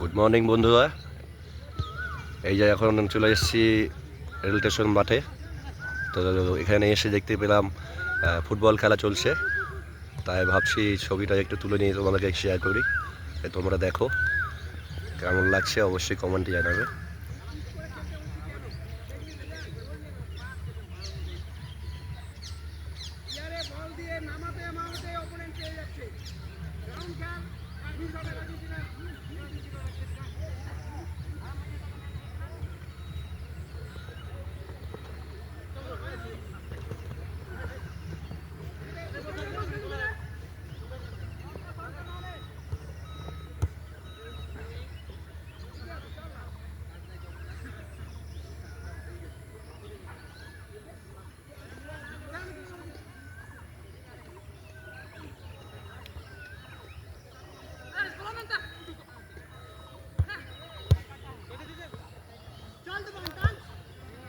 Good morning বন্ধুরা। এই যে এখন চলে এসেছি রেল স্টেশন মাঠে। তো এখানে এসে দেখতে পেলাম ফুটবল খেলা চলছে, তাই ভাবছি ছবিটা একটু তুলে নিয়ে তোমাদেরকে শেয়ার করি। তোমরা দেখো কেমন লাগছে, অবশ্যই কমেন্টে জানাবে।